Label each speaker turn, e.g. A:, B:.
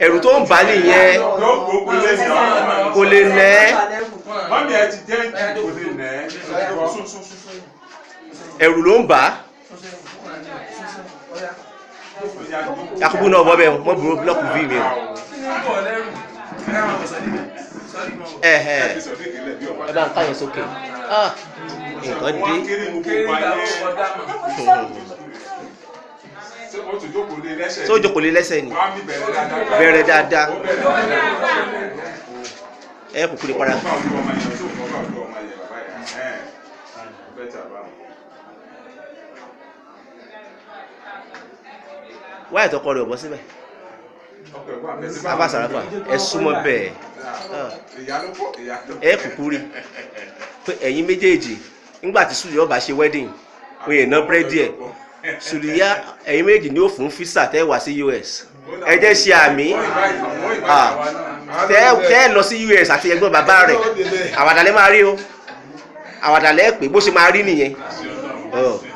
A: ẹ̀rù tó ń bà nìyẹn kò lè nẹ́ ẹ̀rù ló ń bà Yakubu náà bọ́ bẹ́ẹ̀ wọ́n bùrọ̀ búlọ́ọ̀kù v mi ẹ bá ń káyọ̀ sókè nǹkan dé tó jókòó lé lẹ́sẹ̀ ni bẹ̀rẹ̀ dáadáa ẹ kúkú lè para. wáyé tọkọ rẹ̀ ọ̀bọ síbẹ̀ abasarafa ẹ súnmọ́ bẹ́ẹ̀ ẹ kúkú rí pé ẹ̀yin méjèèjì nígbà tí Sùlíyà ọba ṣe wedding wọ́n yẹn ná búrẹ́dì ẹ̀ Sùlíyà ẹ̀yin méjèèjì ni ó fún físà tẹ́ wá sí US ẹ jẹ́ ṣe àmì tẹ́ lọ sí US àti ẹ̀gbọ́n bàbá rẹ̀ àwàdà lẹ́ máa rí o àwàdà lẹ́ pé bó ṣe máa rí nìyẹn.